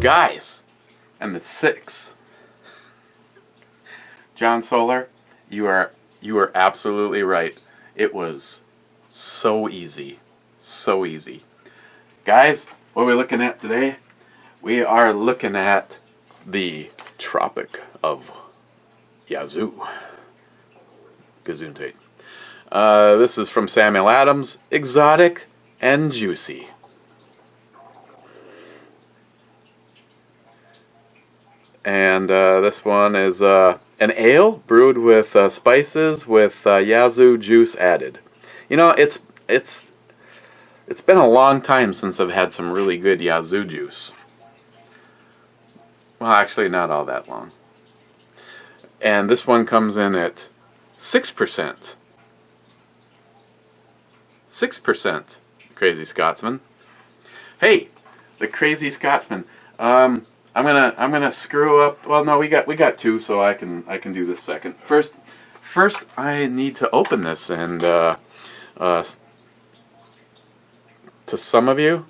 guys, and the 6. John Solar, you are absolutely right. It was so easy. So easy. Guys, what are we looking at today? We are looking at the Tropic of Yuzu. Gesundheit. This is from Samuel Adams. Exotic and juicy. And this one is an ale brewed with spices with Yuzu juice added. You know, it's been a long time since I've had some really good Yuzu juice. Well, actually, not all that long. And this one comes in at 6%. 6%, Crazy Scotsman. Hey, the Crazy Scotsman. I'm gonna screw up. Well, no, we got 2, so I can do this second. First, I need to open this, and to some of you,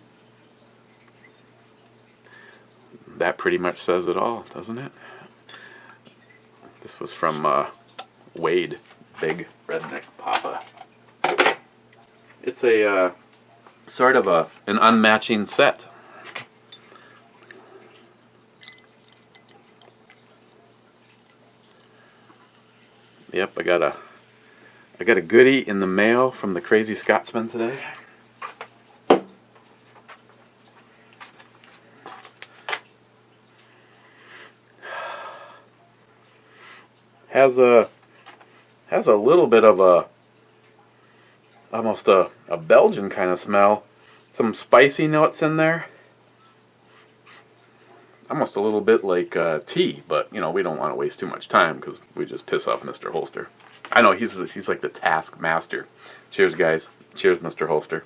that pretty much says it all, doesn't it? This was from Wade, Big Redneck Papa. It's a sort of an unmatching set. Yep, I got a goodie in the mail from the Crazy Scotsman today. Has a little bit of almost a Belgian kind of smell. Some spicy notes in there. Almost a little bit like tea, but you know, we don't want to waste too much time because we just piss off Mr. Holster. I know he's like the task master. Cheers, guys. Cheers, Mr. Holster.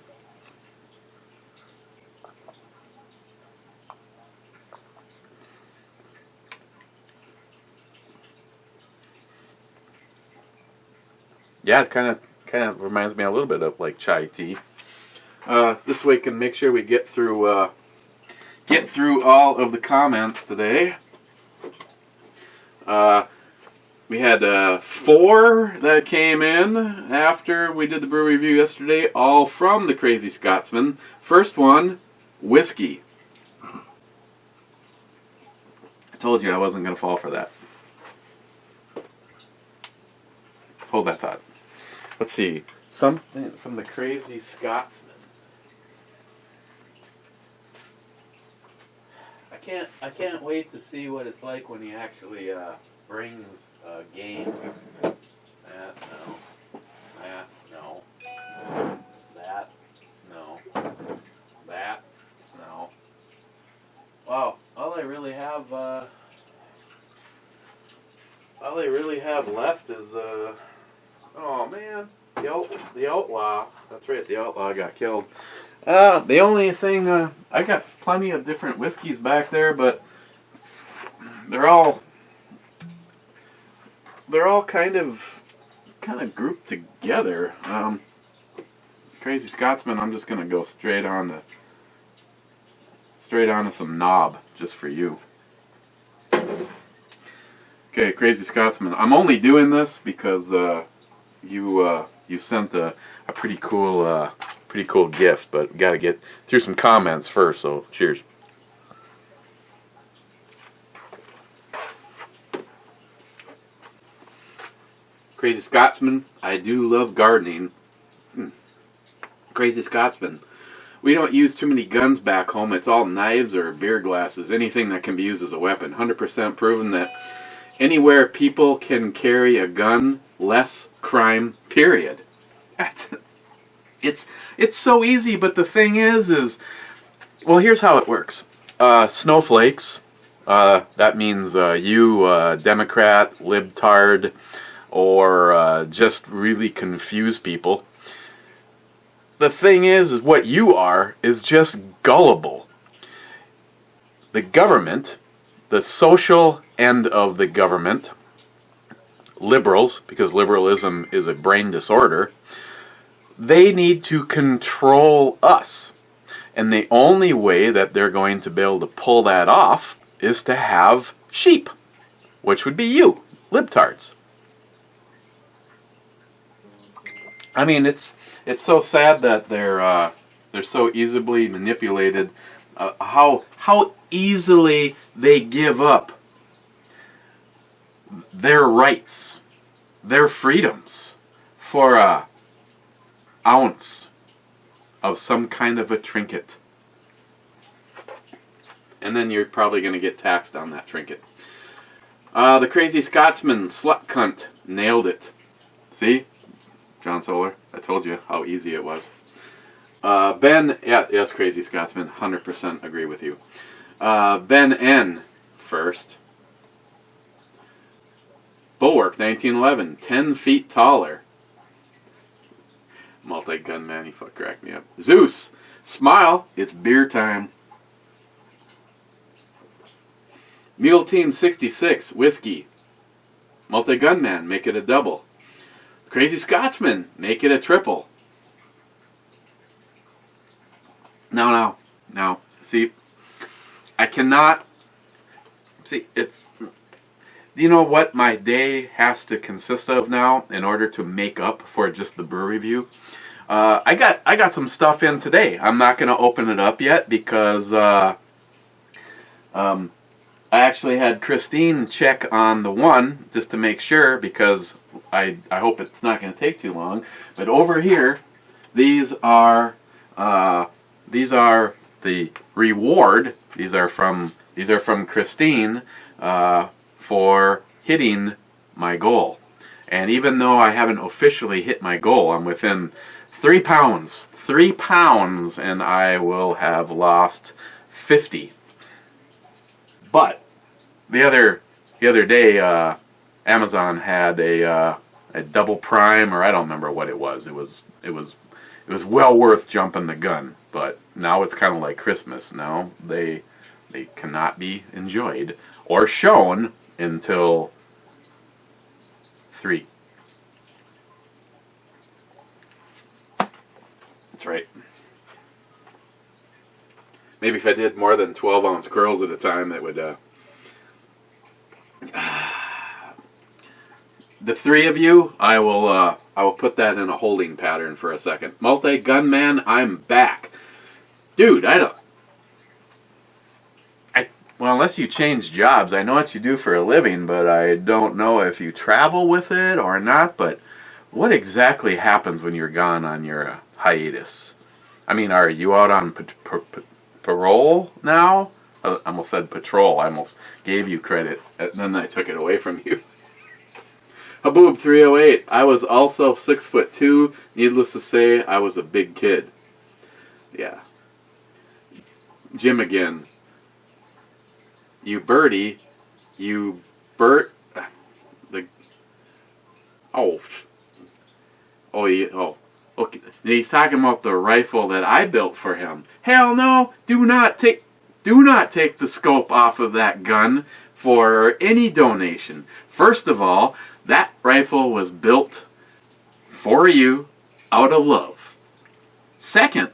Yeah, it kind of reminds me a little bit of like chai tea. This way, we can make sure we get through all of the comments today. We had 4 that came in after we did the brew review yesterday, all from the Crazy Scotsman. First one, whiskey. I told you I wasn't going to fall for that. Hold that thought. Let's see. Something from the Crazy Scotsman. I can't wait to see what it's like when he actually brings a game. That no. That no. That no. That no. Wow. All I really have left is oh man, the outlaw. That's right, the outlaw got killed. The only thing, I got plenty of different whiskeys back there, but they're all kind of grouped together. Crazy Scotsman, I'm just gonna go straight on to some knob just for you. Okay, Crazy Scotsman, I'm only doing this because you sent a pretty cool gift, but we gotta get through some comments first, so cheers. Crazy Scotsman, I do love gardening. Crazy Scotsman, we don't use too many guns back home. It's all knives or beer glasses, anything that can be used as a weapon. 100% proven that anywhere people can carry a gun, less crime, period. It's so easy, but the thing is well, here's how it works. Snowflakes, that means you, Democrat, libtard, or just really confused people. The thing is what you are is just gullible. The government, the social end of the government, liberals, because liberalism is a brain disorder, they need to control us. And the only way that they're going to be able to pull that off is to have sheep, which would be you, libtards. I mean, it's so sad that they're so easily manipulated. How easily they give up their rights, their freedoms, for a ounce of some kind of a trinket. And then you're probably going to get taxed on that trinket. The Crazy Scotsman, slut cunt, nailed it. See? John Solar, I told you how easy it was. Ben, yes, Crazy Scotsman, 100% agree with you. Ben N, first. Bulwark, 1911, 10 feet taller. Multi-gun man, he fuck cracked me up. Zeus, smile, it's beer time. Mule Team 66, whiskey. Multi-gun man, make it a double. Crazy Scotsman, make it a triple. Now, see, I cannot, see, it's, do you know what my day has to consist of now in order to make up for just the brew review? I got some stuff in today. I'm not going to open it up yet because I actually had Christine check on the one just to make sure, because I hope it's not going to take too long. But over here, these are the reward. These are from Christine for hitting my goal. And even though I haven't officially hit my goal, I'm within 3 pounds. 3 pounds, and I will have lost 50. But the other day, Amazon had a double prime, or I don't remember what it was. It was well worth jumping the gun. But now it's kind of like Christmas. Now they cannot be enjoyed or shown until 3. That's right. Maybe if I did more than 12-ounce curls at a time, that would... the 3 of you, I will put that in a holding pattern for a second. Multi-gunman, I'm back. Dude, well, unless you change jobs, I know what you do for a living, but I don't know if you travel with it or not. But what exactly happens when you're gone on your hiatus? I mean, are you out on parole now? I almost said patrol. I almost gave you credit, and then I took it away from you. Haboob 308. I was also 6'2". Needless to say, I was a big kid. Yeah. Jim again. You birdie. You Bert. Okay. He's talking about the rifle that I built for him. Hell no! Do not take the scope off of that gun for any donation. First of all, that rifle was built for you out of love. Second,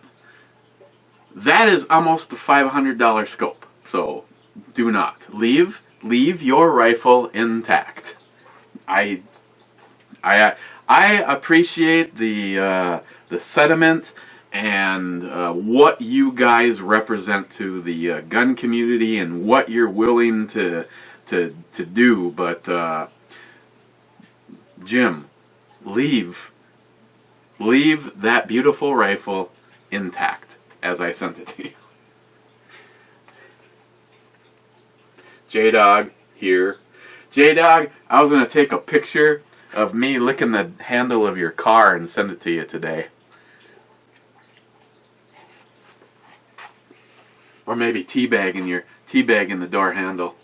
that is almost a $500 scope. So do not leave your rifle intact. I appreciate the sentiment and what you guys represent to the gun community and what you're willing to do, but Jim, leave that beautiful rifle intact as I sent it to you. J-Dog here. J-Dog, I was going to take a picture of me licking the handle of your car and send it to you today. Or maybe teabagging the door handle.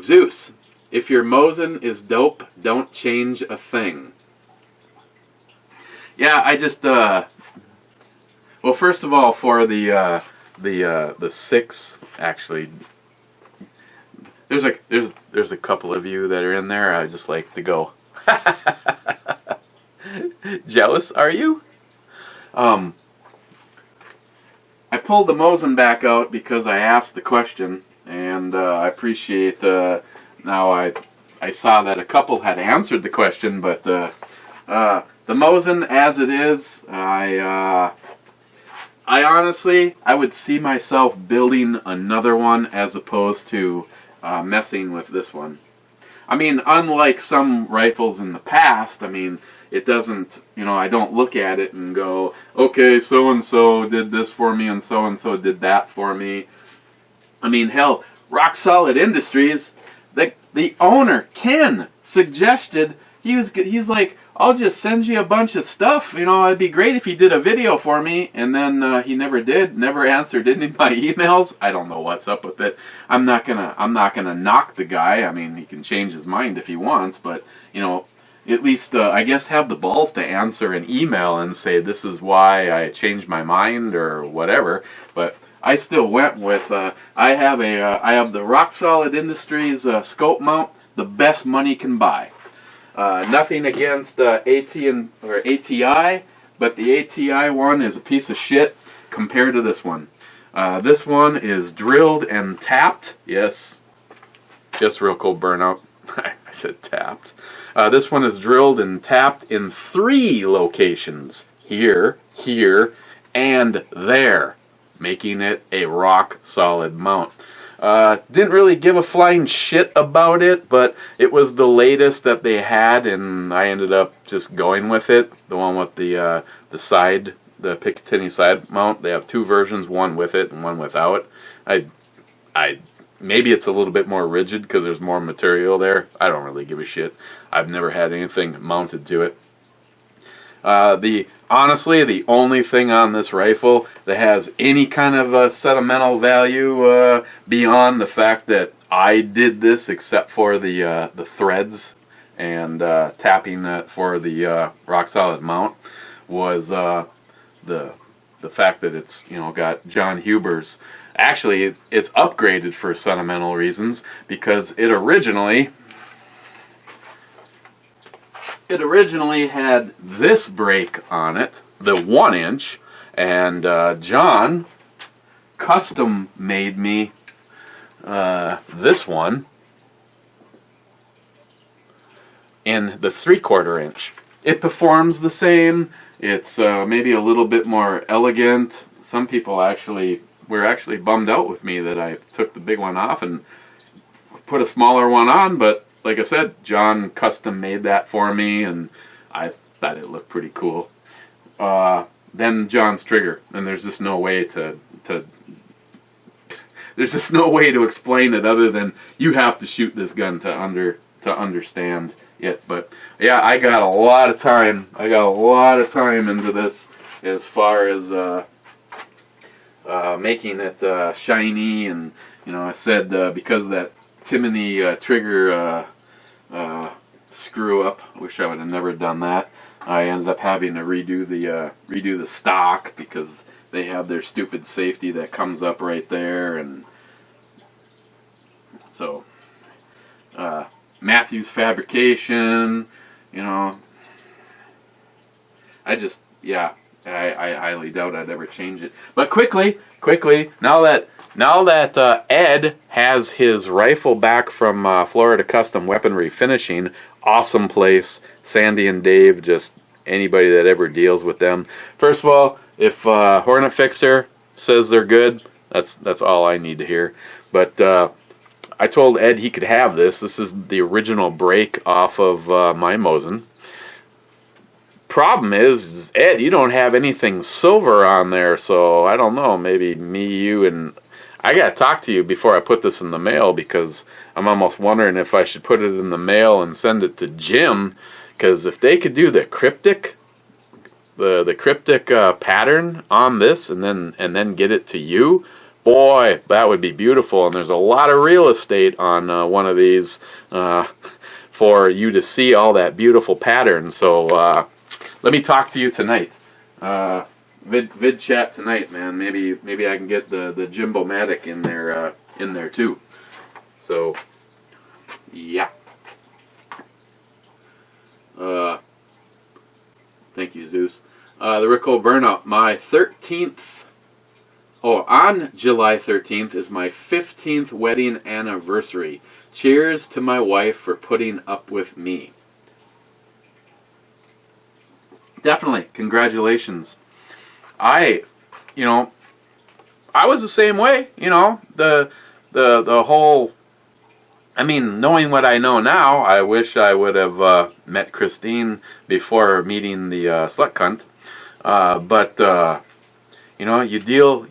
Zeus, if your Mosin is dope, don't change a thing. Yeah, I just well, first of all, for the 6, actually, there's a couple of you that are in there. I just like to go. Jealous, are you? I pulled the Mosin back out because I asked the question, and I appreciate now I saw that a couple had answered the question, but the Mosin as it is, I honestly, I would see myself building another one as opposed to messing with this one. I mean, unlike some rifles in the past, I mean, it doesn't, I don't look at it and go, okay, so-and-so did this for me and so did that for me. I mean, hell, Rock Solid Industries, the owner, Ken, suggested, he's like, I'll just send you a bunch of stuff, it'd be great if you did a video for me, and then he never did, never answered any of my emails. I don't know what's up with it. I'm not gonna knock the guy. I mean, he can change his mind if he wants, but, at least, I guess, have the balls to answer an email and say, this is why I changed my mind, or whatever, but I still went with, I have the Rock Solid Industries scope mount, the best money can buy. Nothing against ATI, but the ATI one is a piece of shit compared to this one. This one is drilled and tapped. Yes, just real cold burnout. I said tapped. This one is drilled and tapped in 3 locations. Here, and there, making it a rock solid mount. Didn't really give a flying shit about it, but it was the latest that they had, and I ended up just going with it. The one with the side, the Picatinny side mount. They have 2 versions, one with it and one without. Maybe it's a little bit more rigid because there's more material there. I don't really give a shit. I've never had anything mounted to it. Honestly, the only thing on this rifle that has any kind of sentimental value beyond the fact that I did this, except for the threads and tapping for the rock solid mount, was the fact that it's got John Huber's. Actually, it's upgraded for sentimental reasons because it originally had this brake on it, the 1-inch, and John custom made me this one in the 3/4 inch. It performs the same. It's maybe a little bit more elegant. Some people were actually bummed out with me that I took the big one off and put a smaller one on, but like I said, John custom made that for me, and I thought it looked pretty cool. Then John's trigger, and there's just no way to explain it other than you have to shoot this gun to understand it. But yeah, I got a lot of time into this as far as making it shiny, and I said because of that Timony trigger screw up, wish I would have never done that. I ended up having to redo the stock because they have their stupid safety that comes up right there, and so Matthews Fabrication, I highly doubt I'd ever change it. But quickly, now that Ed has his rifle back from Florida Custom Weaponry Finishing, awesome place. Sandy and Dave, just anybody that ever deals with them. First of all, if Hornet Fixer says they're good, that's all I need to hear. But I told Ed he could have this. This is the original break off of my Mosin. Problem is, Ed, you don't have anything silver on there, so I don't know, maybe me, you, and I gotta talk to you before I put this in the mail, because I'm almost wondering if I should put it in the mail and send it to Jim, because if they could do the cryptic pattern on this and then get it to you, boy, that would be beautiful. And there's a lot of real estate on one of these for you to see all that beautiful pattern. So let me talk to you tonight. Vid chat tonight, man. Maybe I can get the Jimbo-matic in there too. So yeah. Thank you, Zeus. The Rico Burnout, my 13th Oh, on July 13th is my 15th wedding anniversary. Cheers to my wife for putting up with me. Definitely, congratulations. I, you know, I was the same way. You know, the whole. I mean, knowing what I know now, I wish I would have met Christine before meeting the slut cunt. But you know, you deal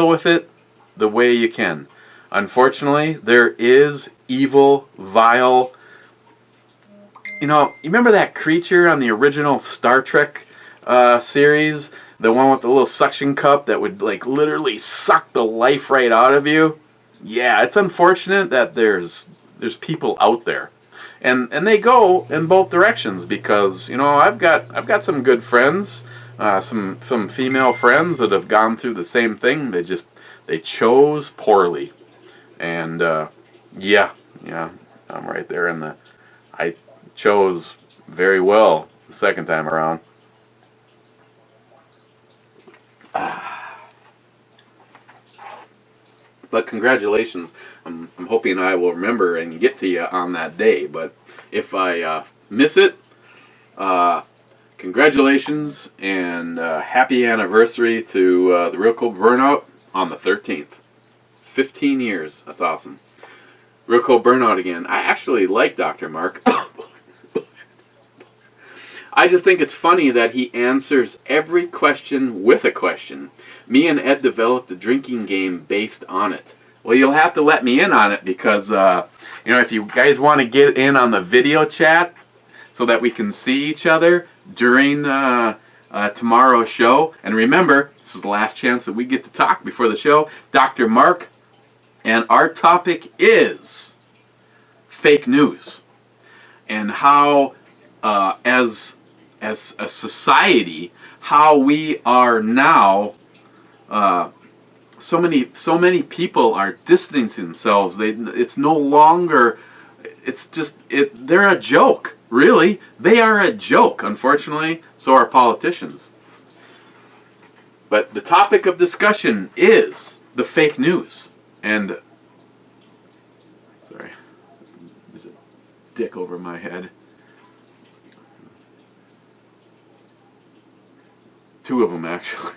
with it the way you can. Unfortunately, there is evil, vile. You know, you remember that creature on the original Star Trek series, the one with the little suction cup that would like literally suck the life right out of you? Yeah, it's unfortunate that there's people out there, and they go in both directions, because you know I've got some good friends, some female friends that have gone through the same thing. They chose poorly, and yeah, I'm right there in the. I chose very well the second time around. But congratulations. I'm hoping I will remember and get to you on that day. But if I miss it, congratulations and happy anniversary to the Real Cold Burnout on the 13th. 15 years. That's awesome. Real Cold Burnout again. I actually like Dr. Mark. I just think it's funny that he answers every question with a question. Me and Ed developed a drinking game based on it. Well, you'll have to let me in on it, because, you know, if you guys want to get in on the video chat so that we can see each other during tomorrow's show. And remember, this is the last chance that we get to talk before the show. Dr. Mark, and our topic is fake news, and how, as a society, how we are now, so many people are distancing themselves. It's no longer, they're a joke, really. They are a joke. Unfortunately, so are politicians. But the topic of discussion is the fake news. And, sorry, there's a dick over my head. Two of them, actually.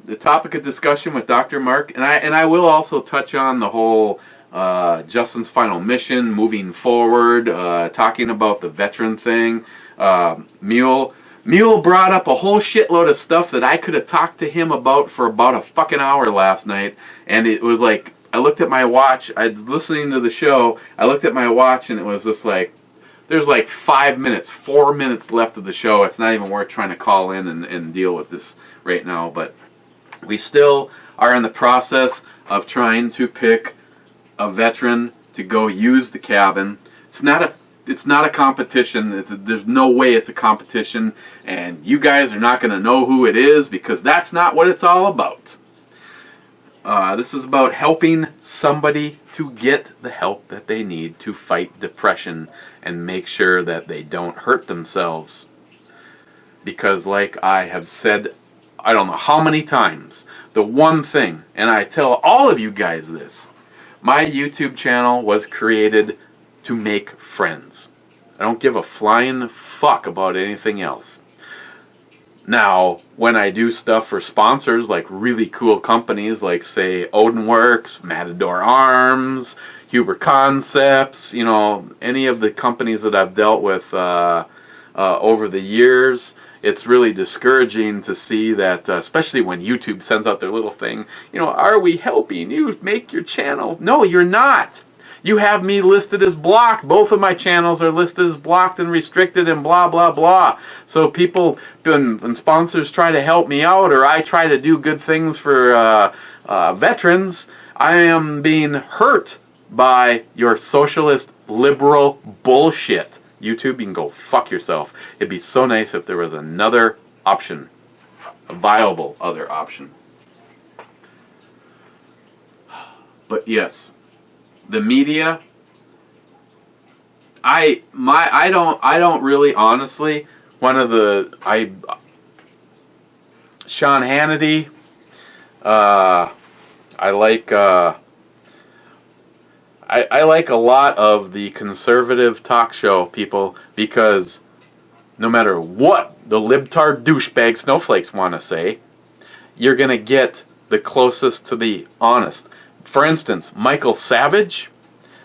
The topic of discussion with Dr. Mark, and I will also touch on the whole Justin's final mission, moving forward, talking about the veteran thing. Mule brought up a whole shitload of stuff that I could have talked to him about for about a fucking hour last night, and it was like, I looked at my watch, I was listening to the show, I looked at my watch, and it was just like, there's like 4 minutes left of the show. It's not even worth trying to call in and deal with this right now. But we still are in the process of trying to pick a veteran to go use the cabin. It's not a competition. There's no way it's a competition. And you guys are not going to know who it is, because that's not what it's all about. This is about helping somebody to get the help that they need to fight depression and make sure that they don't hurt themselves. Because like I have said, I don't know how many times, the one thing, and I tell all of you guys this, my YouTube channel was created to make friends. I don't give a flying fuck about anything else. Now, when I do stuff for sponsors, like really cool companies, like say Odinworks, Matador Arms, Huber Concepts, you know, any of the companies that I've dealt with over the years, it's really discouraging to see that, especially when YouTube sends out their little thing, you know, are we helping you make your channel? No, you're not. You have me listed as blocked. Both of my channels are listed as blocked and restricted and blah, blah, blah. So people, when sponsors try to help me out, or I try to do good things for veterans, I am being hurt by your socialist liberal bullshit. YouTube, you can go fuck yourself. It'd be so nice if there was another option, a viable other option. But yes, the media, I don't really, honestly, Sean Hannity. I like I like a lot of the conservative talk show people because no matter what the libtard douchebag snowflakes want to say, you're going to get the closest to the honest. For instance, Michael Savage.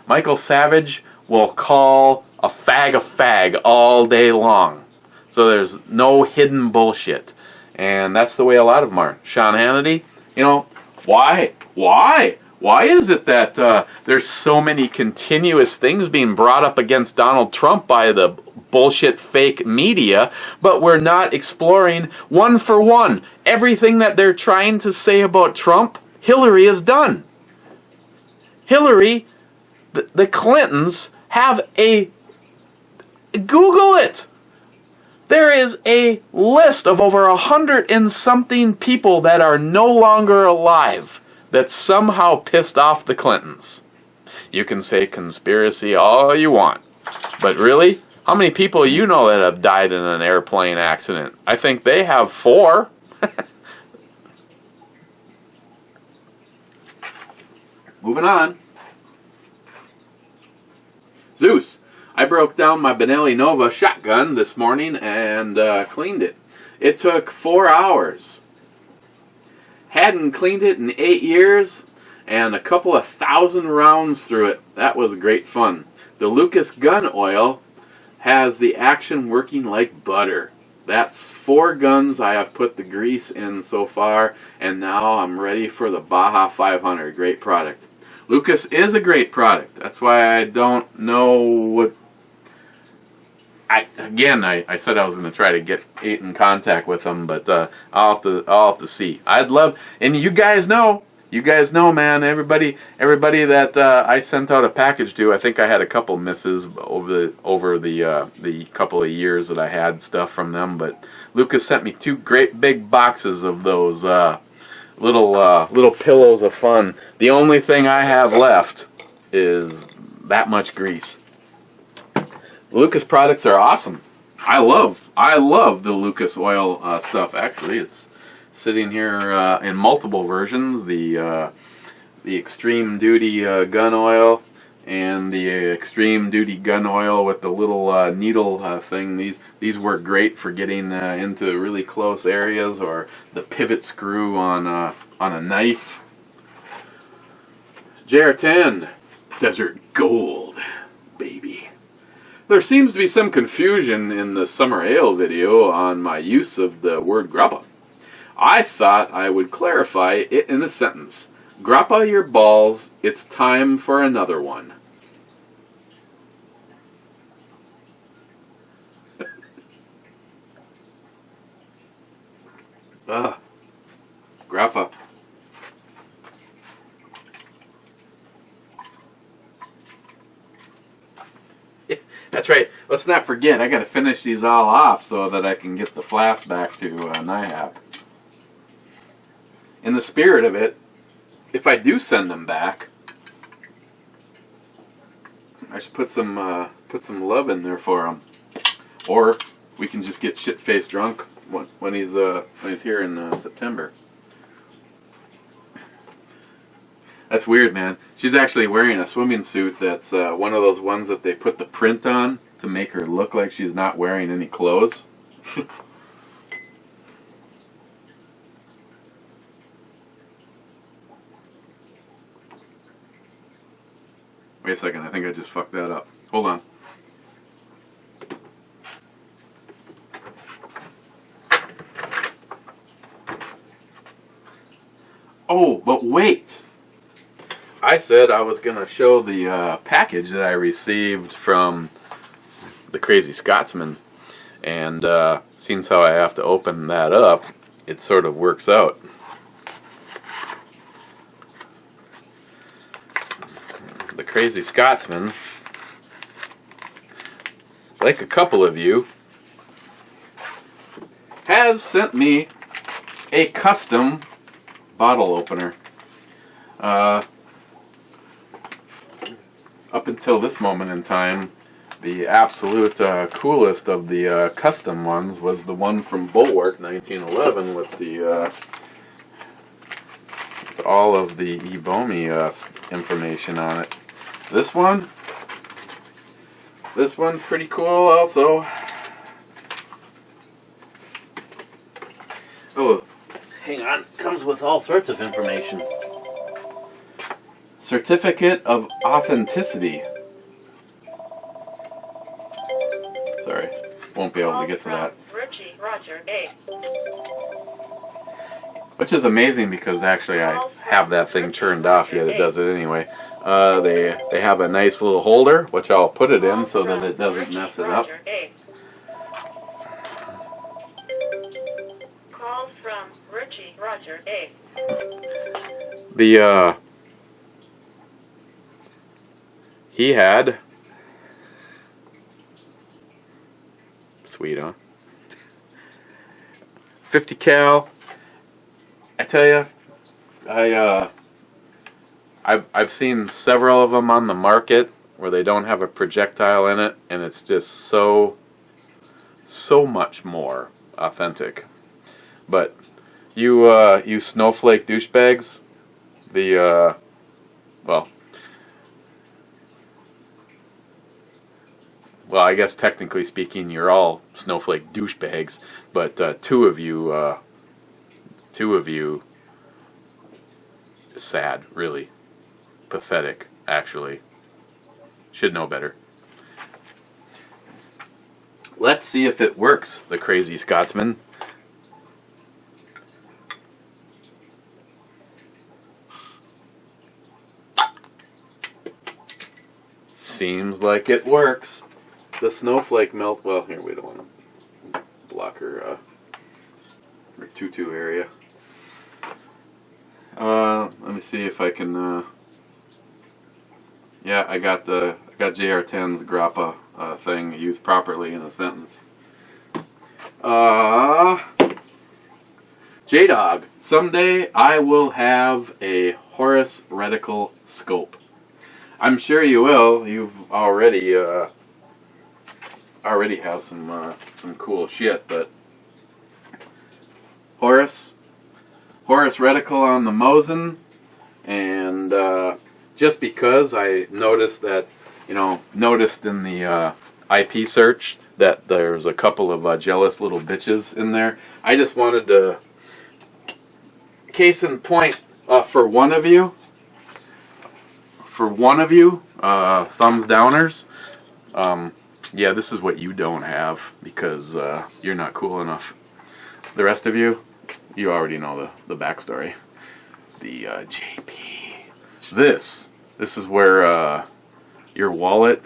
Michael Savage will call a fag all day long. So there's no hidden bullshit. And that's the way a lot of them are. Sean Hannity, you know, why? Why is it that there's so many continuous things being brought up against Donald Trump by the bullshit fake media, but we're not exploring one for one everything that they're trying to say about Trump? Hillary has done. Hillary, the Clintons have a... Google it! There is a list of over 100 and something people that are no longer alive that somehow pissed off the Clintons. You can say conspiracy all you want, but really, how many people you know that have died in an airplane accident? I think they have 4. Moving on. Zeus. I broke down my Benelli Nova shotgun this morning and cleaned it. It took 4 hours. Hadn't cleaned it in 8 years, and a couple of 1,000 rounds through it. That was great fun. The Lucas gun oil has the action working like butter. That's 4 guns I have put the grease in so far, and now I'm ready for the Baja 500. Great product. Lucas is a great product. That's why I don't know what... I said I was going to try to get in contact with them, but I'll have to see. I'd love, and you guys know, man. Everybody that I sent out a package to, I think I had a couple misses over the couple of years that I had stuff from them. But Lucas sent me 2 great big boxes of those little pillows of fun. The only thing I have left is that much grease. Lucas products are awesome. I love the Lucas oil stuff. Actually, it's sitting here in multiple versions. The extreme duty gun oil and the extreme duty gun oil with the little needle thing. These work great for getting into really close areas, or the pivot screw on a knife. JR10 Desert Gold, baby. There seems to be some confusion in the Summer Ale video on my use of the word grappa. I thought I would clarify it in a sentence. Grappa your balls, it's time for another one. Grappa. That's right. Let's not forget, I got to finish these all off so that I can get the flask back to NIHAP. In the spirit of it, if I do send them back, I should put some love in there for him, or we can just get shit-faced drunk when he's here in September. That's weird, man. She's actually wearing a swimming suit that's one of those ones that they put the print on to make her look like she's not wearing any clothes. Wait a second, I think I just fucked that up. Hold on. Oh, but wait! I said I was going to show the package that I received from the Crazy Scotsman, and seems how I have to open that up, it sort of works out. The Crazy Scotsman, like a couple of you, has sent me a custom bottle opener. Up until this moment in time, the absolute coolest of the custom ones was the one from Bulwark 1911 with the with all of the ebomey information on it. This one's pretty cool also. Oh, hang on, comes with all sorts of information. Certificate of authenticity. Sorry, won't be able to get to that. Which is amazing because actually I have that thing turned off, yet it does it anyway. They have a nice little holder, which I'll put it in so that it doesn't mess it up. Calls from Richie Roger A. He had, sweet, huh? 50 cal. I tell you, I've seen several of them on the market where they don't have a projectile in it, and it's just so much more authentic. But you snowflake douchebags, well, I guess technically speaking, you're all snowflake douchebags, but two of you, sad, really, pathetic, actually, should know better. Let's see if it works, the crazy Scotsman. Seems like it works. The snowflake melt. Well, here, we don't want to block her tutu area. Let me see if I can. Yeah, I got JR10's grappa thing used properly in a sentence. J-Dog, someday I will have a Horus reticle scope. I'm sure you will. You've already have some cool shit, but Horus reticle on the Mosin, and just because I noticed in the IP search that there's a couple of jealous little bitches in there, I just wanted to, case in point, for one of you, thumbs downers, yeah, this is what you don't have because you're not cool enough. The rest of you, you already know the backstory. The JP. This is where your wallet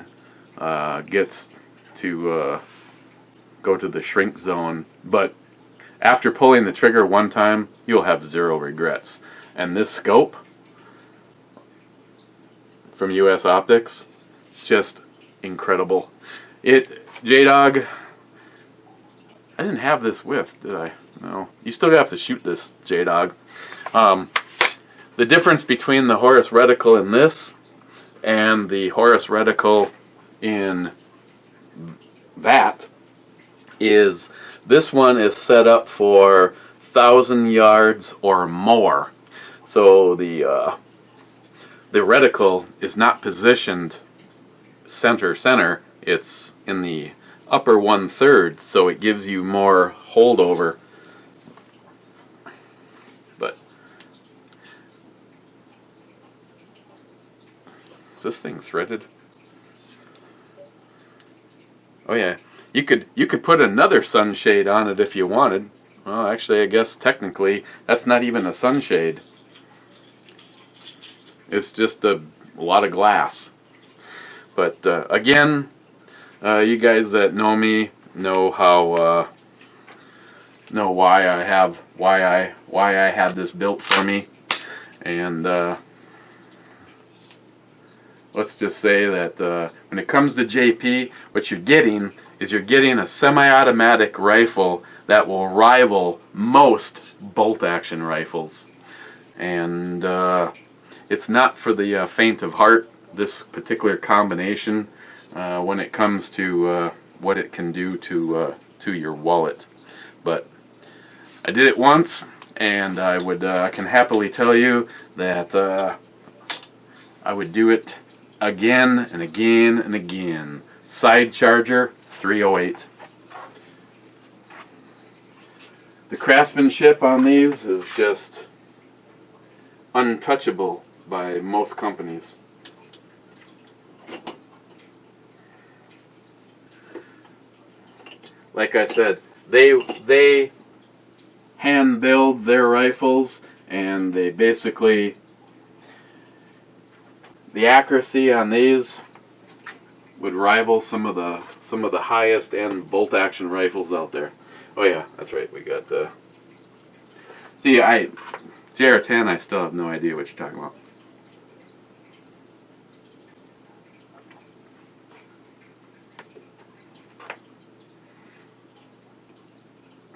gets to go to the shrink zone, but after pulling the trigger one time, you'll have zero regrets. And this scope from US Optics, just incredible. J-Dog, I didn't have this with, did I? No. You still have to shoot this, J-Dog. The difference between the Horus reticle in this and the Horus reticle in that is this one is set up for 1,000 yards or more. So the reticle is not positioned center. It's in the upper 1/3, so it gives you more holdover. But is this thing threaded? Oh yeah, you could put another sunshade on it if you wanted. Well, actually, I guess technically that's not even a sunshade. It's just a lot of glass. But again, you guys that know me know how know why I had this built for me, and let's just say that when it comes to JP, what you're getting is a semi-automatic rifle that will rival most bolt-action rifles, and it's not for the faint of heart. This particular combination, when it comes to what it can do to your wallet. But I did it once, and I can happily tell you that I would do it again and again and again. Side charger 308. The craftsmanship on these is just untouchable by most companies. Like I said, they hand build their rifles, and they basically, the accuracy on these would rival some of the highest end bolt action rifles out there. Oh yeah, that's right. We got the JR10. I still have no idea what you're talking about.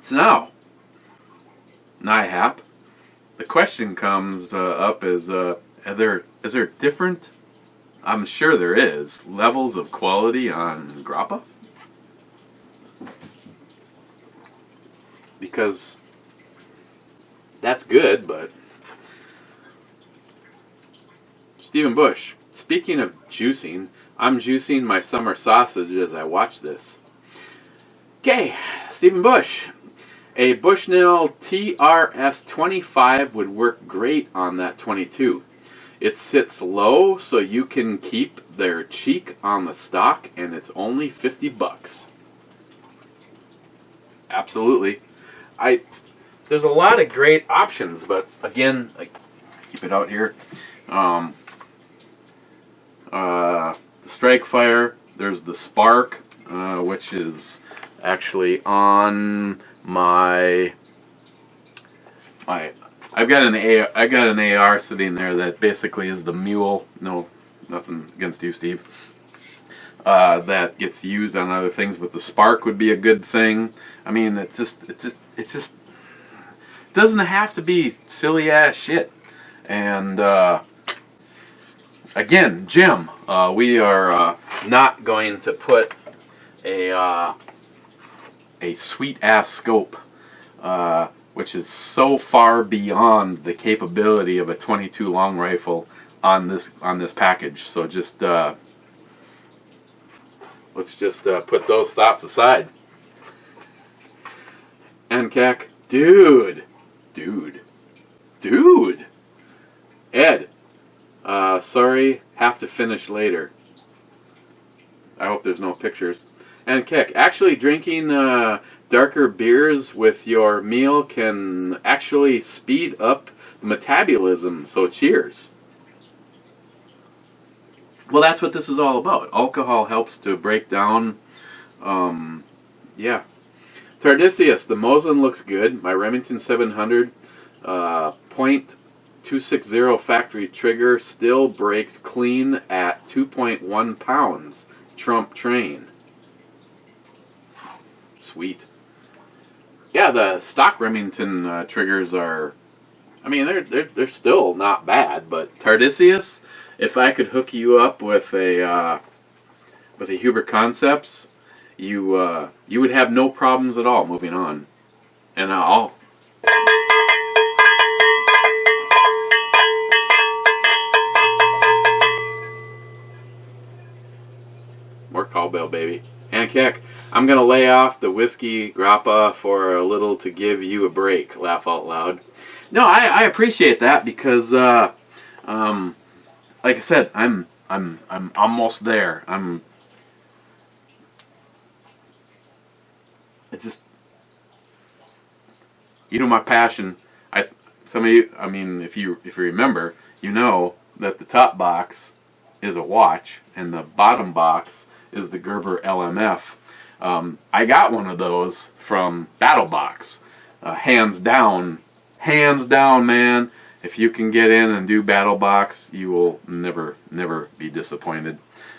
So now, NIHAP, the question comes up is there different? I'm sure there is levels of quality on grappa, because that's good, but Stephen Bush, speaking of juicing, I'm juicing my summer sausage as I watch this. Okay, Stephen Bush. A Bushnell TRS-25 would work great on that 22. It sits low so you can keep their cheek on the stock, and it's only $50. Absolutely. There's a lot of great options, but again, like, keep it out here. The Strike Fire. There's the Spark, which is actually on my I've got an AR sitting there that basically is the mule. No, nothing against you, Steve. That gets used on other things, but the Spark would be a good thing. I mean, it just doesn't have to be silly ass shit. And again, Jim, we are not going to put a sweet ass scope, which is so far beyond the capability of a 22 long rifle on this package. So just let's just put those thoughts aside. And Keck, dude, Ed, sorry, have to finish later. I hope there's no pictures. And Keck, actually drinking darker beers with your meal can actually speed up metabolism, so cheers. Well, that's what this is all about. Alcohol helps to break down, yeah. Tardisius, the Mosin looks good. My Remington 700 .260 factory trigger still breaks clean at 2.1 pounds. Trump train. Sweet. Yeah, the stock Remington triggers are, I mean, they're still not bad, but Tardisius, if I could hook you up with a Huber Concepts, you would have no problems at all moving on. And I'll more cowbell, baby. And Keck, I'm going to lay off the whiskey grappa for a little to give you a break. Laugh out loud. No, I appreciate that because, like I said, I'm almost there. You know my passion. Some of you, I mean, if you remember, you know that the top box is a watch and the bottom box is the Gerber LMF. I got one of those from BattleBox. Hands down, man. If you can get in and do BattleBox, you will never be disappointed.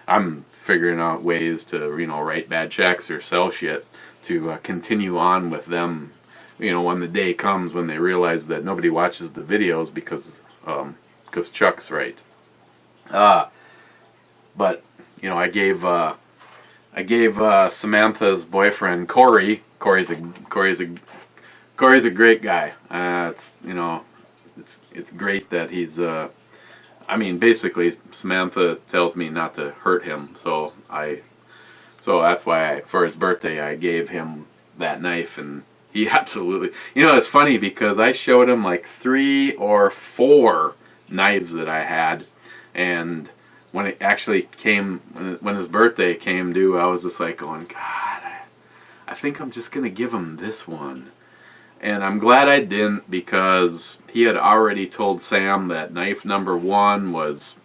I'm figuring out ways to, write bad checks or sell shit to continue on with them. When the day comes when they realize that nobody watches the videos because Chuck's right. But I gave I gave Samantha's boyfriend Corey. Corey's a great guy. It's great that he's. Basically, Samantha tells me not to hurt him, so that's why for his birthday I gave him that knife, and he absolutely. It's funny because I showed him like 3 or 4 knives that I had, and when it actually came, when his birthday came due, I was just like going, God, I think I'm just going to give him this one. And I'm glad I didn't, because he had already told Sam that knife number 1 was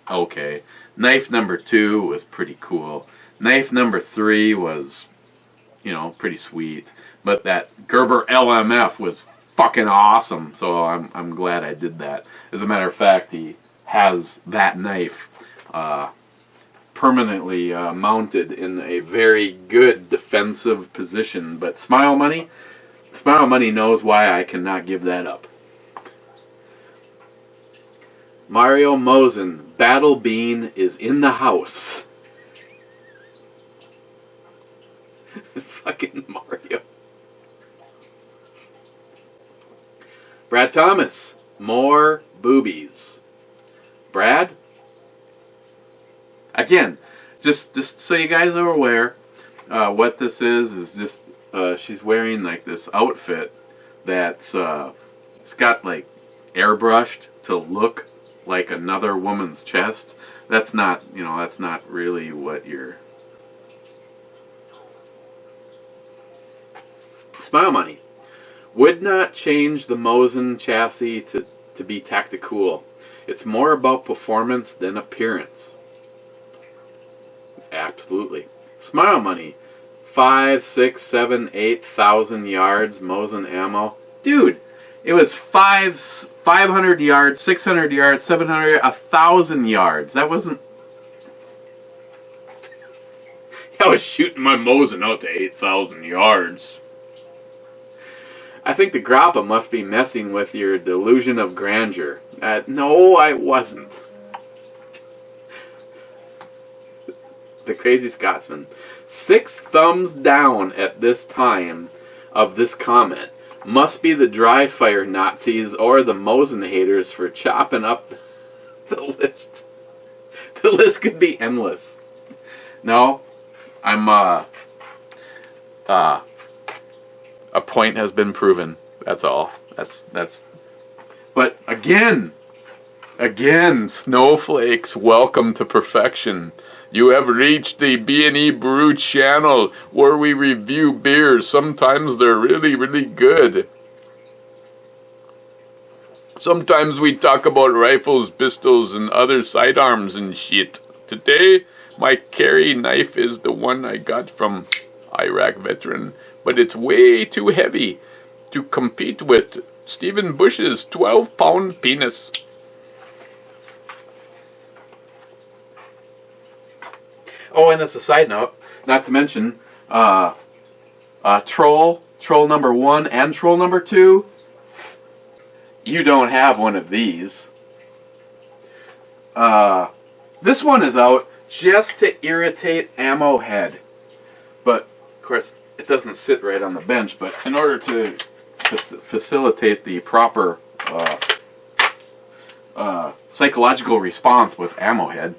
okay. Knife number 2 was pretty cool. Knife number 3 was, pretty sweet. But that Gerber LMF was fucking awesome, so I'm glad I did that. As a matter of fact, he has that knife permanently mounted in a very good defensive position. But Smile Money knows why I cannot give that up. Mario Mosen, Battle Bean is in the house. Fucking Mario. Brad Thomas, more boobies. Brad? Again, just so you guys are aware, what this is just she's wearing like this outfit that's it's got like airbrushed to look like another woman's chest. That's not really what you're. Smile Money would not change the Mosen chassis to be tactical. It's more about performance than appearance. Absolutely. Smile Money, 5, 6, 7, 8,000 yards Mosen ammo. Dude, it was 500 yards, 600 yards, 700, 1,000 yards. That wasn't. I was shooting my Mosen out to 8,000 yards. I think the Grappa must be messing with your delusion of grandeur. No, I wasn't. The Crazy Scotsman. 6 thumbs down at this time of this comment. Must be the dry fire Nazis or the Mosen haters for chopping up the list. The list could be endless. No, I'm a point has been proven. That's all. That's. But again, snowflakes, welcome to perfection. You have reached the BandEBrew channel, where we review beers. Sometimes they're really, really good. Sometimes we talk about rifles, pistols, and other sidearms and shit. Today, my carry knife is the one I got from Iraq veteran, but it's way too heavy to compete with Stephen Bush's 12-pound penis. Oh, and as a side note, not to mention, Troll number 1 and Troll number 2, you don't have one of these. This one is out just to irritate Ammo Head. But, of course, it doesn't sit right on the bench, but in order to facilitate the proper psychological response with Ammo Head,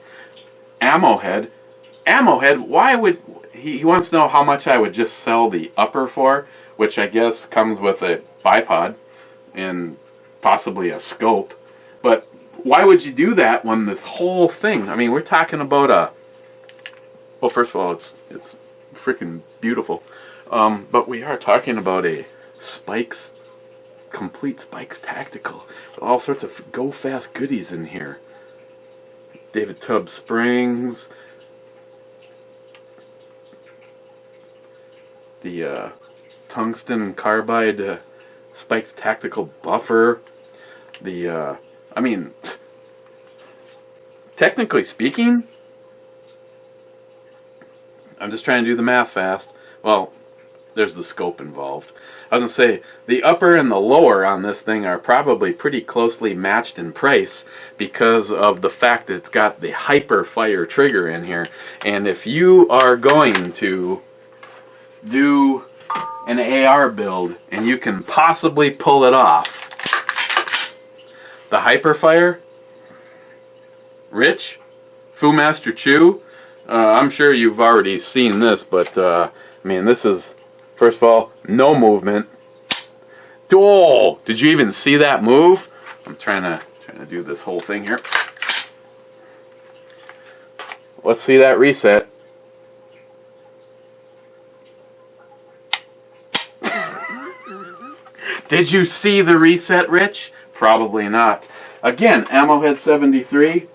why would he wants to know how much I would just sell the upper for, which I guess comes with a bipod and possibly a scope. But why would you do that when this whole thing? I mean, we're talking about well, first of all, it's freaking beautiful, but we are talking about a complete Spikes Tactical, with all sorts of go fast goodies in here. David Tubbs springs. The tungsten carbide Spikes Tactical buffer. I mean, technically speaking, I'm just trying to do the math fast. Well, there's the scope involved. I was going to say, the upper and the lower on this thing are probably pretty closely matched in price because of the fact that it's got the hyper fire trigger in here. And if you are going to do an AR build and you can possibly pull it off, the hyper fire, Rich, Fu Master Chew, I'm sure you've already seen this, but I mean, this is, first of all, no movement. Oh, did you even see that move? I'm trying to do this whole thing here. Let's see that reset. Did you see the reset, Rich? Probably not. Again, Ammohead 73.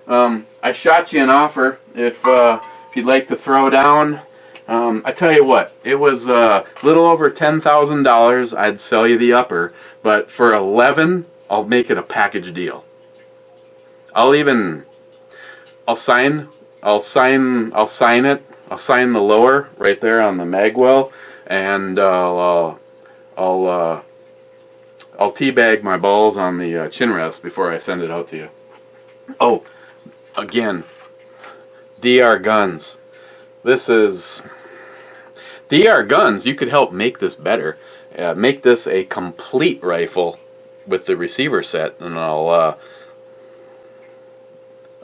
I shot you an offer if you'd like to throw down. I tell you what, it was a little over $10,000. I'd sell you the upper, but for 11, I'll make it a package deal. I'll sign it. I'll sign the lower right there on the magwell, and I'll teabag my balls on the chin rest before I send it out to you. Oh, again, DR Guns. This is DR Guns. You could help make this better. Make this a complete rifle with the receiver set, and I'll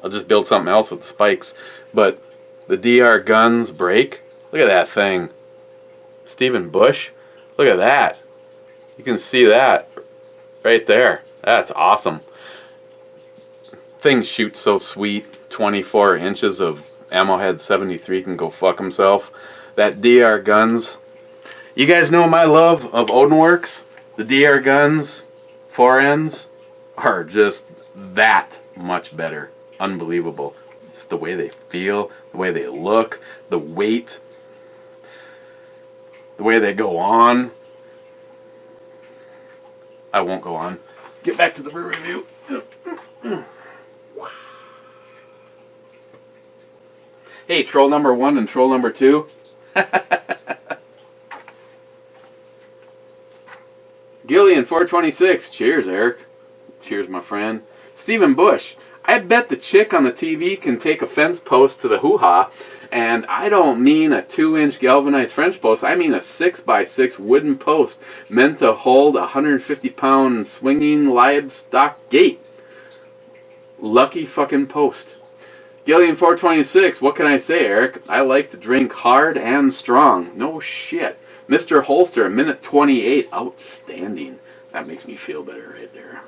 just build something else with the spikes. But the DR Guns break. Look at that thing. Stephen Bush. Look at that. You can see that right there. That's awesome. Thing shoots so sweet. 24 inches of Ammohead 73 can go fuck himself. That DR Guns. You guys know my love of Odinworks. The DR Guns 4Ns are just that much better. Unbelievable. Just the way they feel, the way they look, the weight, the way they go on. I won't go on. Get back to the brew review. Hey, troll number 1 and troll number 2. Gillian 426. Cheers, Eric. Cheers, my friend. Stephen Bush. I bet the chick on the TV can take a fence post to the hoo-ha, and I don't mean a 2-inch galvanized French post. I mean a 6x6 wooden post meant to hold a 150-pound swinging livestock gate. Lucky fucking post. Gillian 426. What can I say, Eric? I like to drink hard and strong. No shit. Mr. Holster, minute 28. Outstanding. That makes me feel better right there.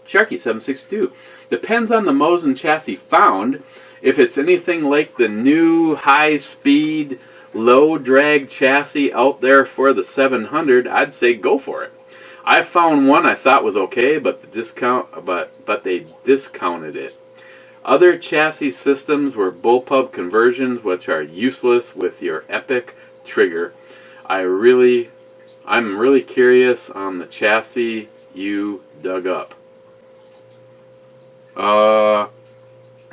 Sharky 762. Depends on the Mosin chassis found. If it's anything like the new high-speed, low-drag chassis out there for the 700, I'd say go for it. I found one I thought was okay, but they discounted it. Other chassis systems were bullpup conversions, which are useless with your epic trigger. I'm really curious on the chassis you dug up.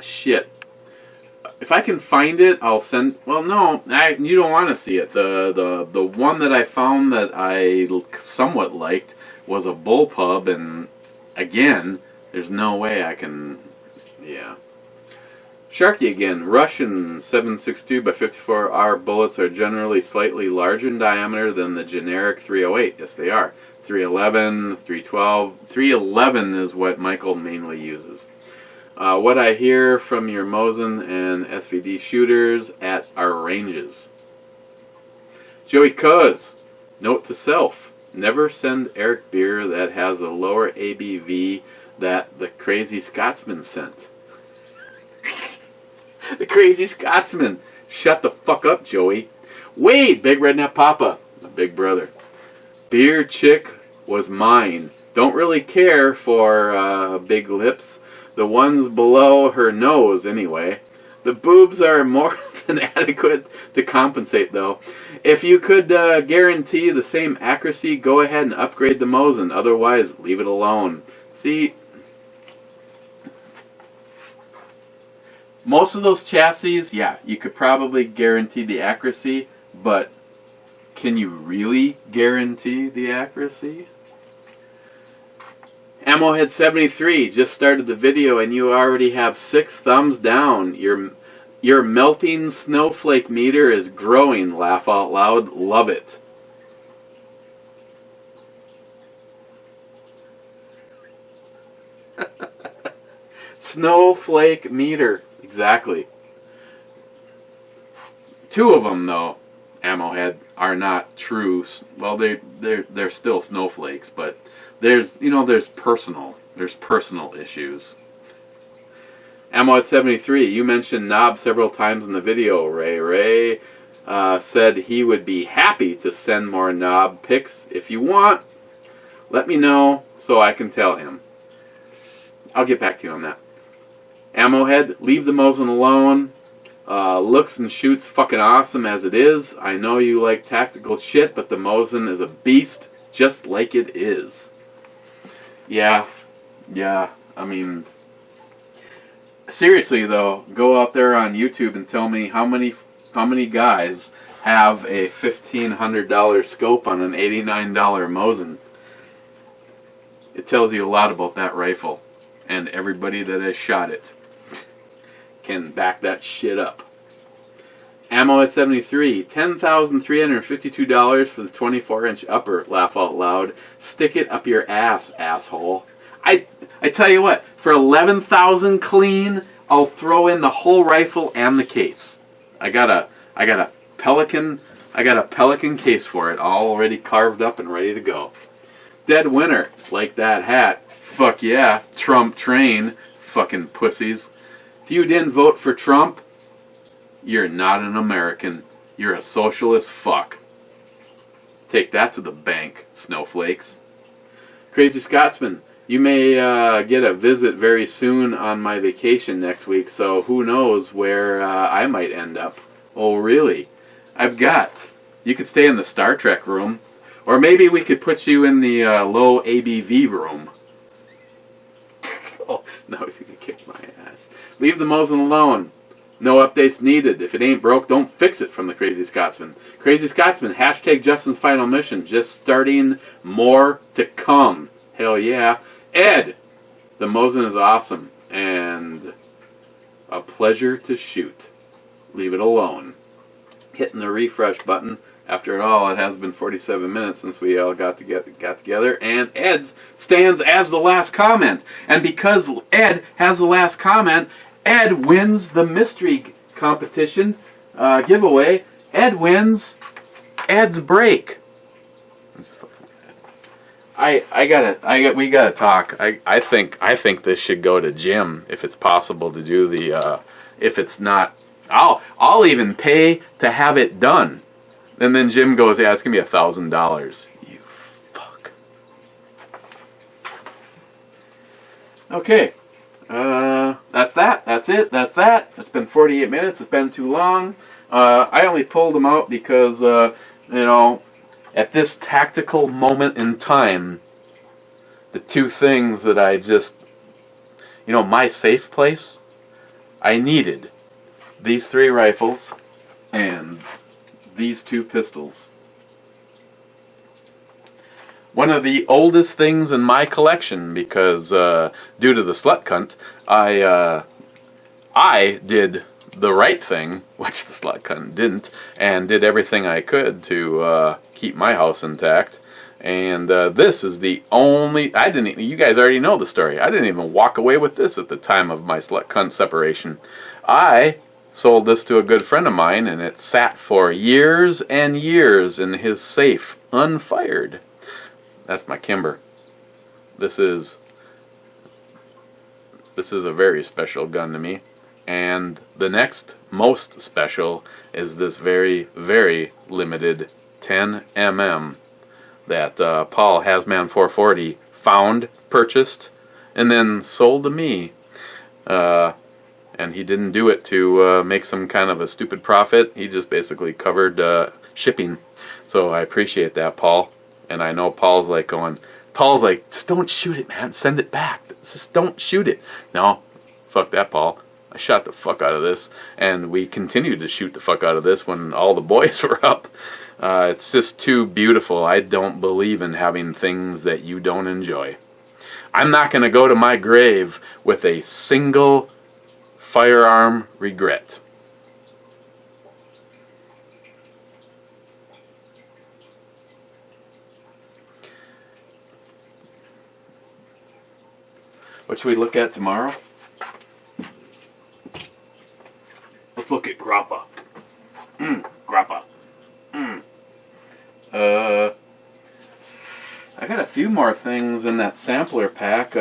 Shit. If I can find it, I'll send. Well, no, you don't want to see it. The one that I found that I somewhat liked was a bullpup, and again, there's no way I can. Yeah. Sharky again. Russian 7.62 by 54R bullets are generally slightly larger in diameter than the generic 308. Yes, they are. 311, 312. 311 is what Michael mainly uses. What I hear from your Mosin and SVD shooters at our ranges. Joey Cuz, note to self, never send Eric beer that has a lower ABV that the Crazy Scotsman sent. The Crazy Scotsman. Shut the fuck up, Joey. Wade, Big Redneck Papa, my big brother. Beer chick was mine. Don't really care for big lips. The ones below her nose, anyway. The boobs are more than adequate to compensate, though. If you could guarantee the same accuracy, go ahead and upgrade the Mosin. Otherwise, leave it alone. See, most of those chassis, yeah, you could probably guarantee the accuracy. but can you really guarantee the accuracy? Ammohead73 just started the video and you already have 6 thumbs down. Your melting snowflake meter is growing. Laugh out loud. Love it. Snowflake meter. Exactly. 2 of them, though, Ammohead, are not true. Well, they're still snowflakes, but there's personal issues. Ammohead73, you mentioned Knob several times in the video. Ray said he would be happy to send more Knob pics. If you want, let me know so I can tell him. I'll get back to you on that. Ammohead, leave the Mosin alone. Looks and shoots fucking awesome as it is. I know you like tactical shit, but the Mosin is a beast just like it is. Yeah, I mean, seriously though, go out there on YouTube and tell me how many guys have a $1,500 scope on an $89 Mosin. It tells you a lot about that rifle, and everybody that has shot it can back that shit up. Ammohead73, $10,352 for the 24-inch upper. Laugh out loud. Stick it up your ass, asshole. I tell you what, for $11,000 clean, I'll throw in the whole rifle and the case. I got a Pelican case for it, all already carved up and ready to go. Dead winner, like that hat. Fuck yeah, Trump train, fucking pussies. If you didn't vote for Trump, you're not an American. You're a socialist fuck. Take that to the bank, snowflakes. Crazy Scotsman, you may get a visit very soon on my vacation next week, so who knows where I might end up. Oh, really? You could stay in the Star Trek room, or maybe we could put you in the low ABV room. Oh, no, he's going to kick my ass. Leave the Mosin alone. No updates needed. If it ain't broke, don't fix it, from the Crazy Scotsman. Crazy Scotsman, hashtag Justin's final mission. Just starting, more to come. Hell yeah. Ed, the Mosin is awesome and a pleasure to shoot. Leave it alone. Hitting the refresh button. After all, it has been 47 minutes since we all got together, and Ed's stands as the last comment. And because Ed has the last comment, Ed wins the mystery competition giveaway. Ed wins Ed's break. We gotta talk. I think this should go to Jim if it's possible to do the. If it's not, I'll even pay to have it done. And then Jim goes, yeah, it's gonna be $1,000. You fuck. Okay. That's that. That's it. That's that. It's been 48 minutes. It's been too long. I only pulled them out because, at this tactical moment in time, the 2 things that I just, my safe place, I needed these 3 rifles and these 2 pistols. One of the oldest things in my collection, because due to the slut cunt, I did the right thing, which the slut cunt didn't, and did everything I could to keep my house intact. And this is the only, you guys already know the story. I didn't even walk away with this at the time of my slut cunt separation. I sold this to a good friend of mine, and it sat for years and years in his safe, unfired. That's my Kimber. This is a very special gun to me. And the next most special is this very, very limited 10mm that Paul Hasman 440 found, purchased, and then sold to me. And he didn't do it to make some kind of a stupid profit. He just basically covered shipping. So I appreciate that, Paul. And I know Paul's like, just don't shoot it, man. Send it back. Just don't shoot it. No, fuck that, Paul. I shot the fuck out of this, and we continued to shoot the fuck out of this when all the boys were up. It's just too beautiful. I don't believe in having things that you don't enjoy. I'm not going to go to my grave with a single firearm regret. What should we look at tomorrow? Let's look at grappa. Grappa. I got a few more things in that sampler pack.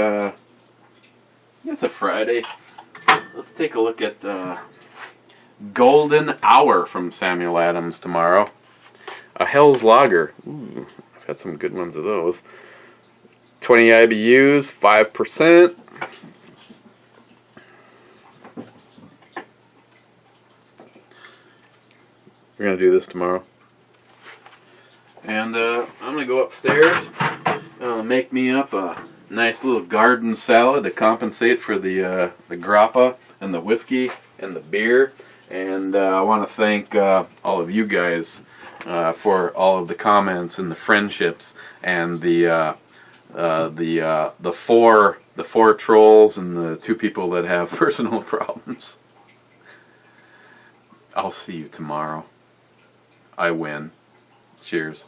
It's a Friday. Let's take a look at Golden Hour from Samuel Adams tomorrow. A Hell's Lager. Ooh, I've had some good ones of those. 20 IBUs, 5%. We're going to do this tomorrow. And I'm going to go upstairs, make me up a nice little garden salad to compensate for the grappa and the whiskey and the beer. And I want to thank all of you guys for all of the comments and the friendships and the four trolls and the 2 people that have personal problems. I'll see you tomorrow. I win. Cheers.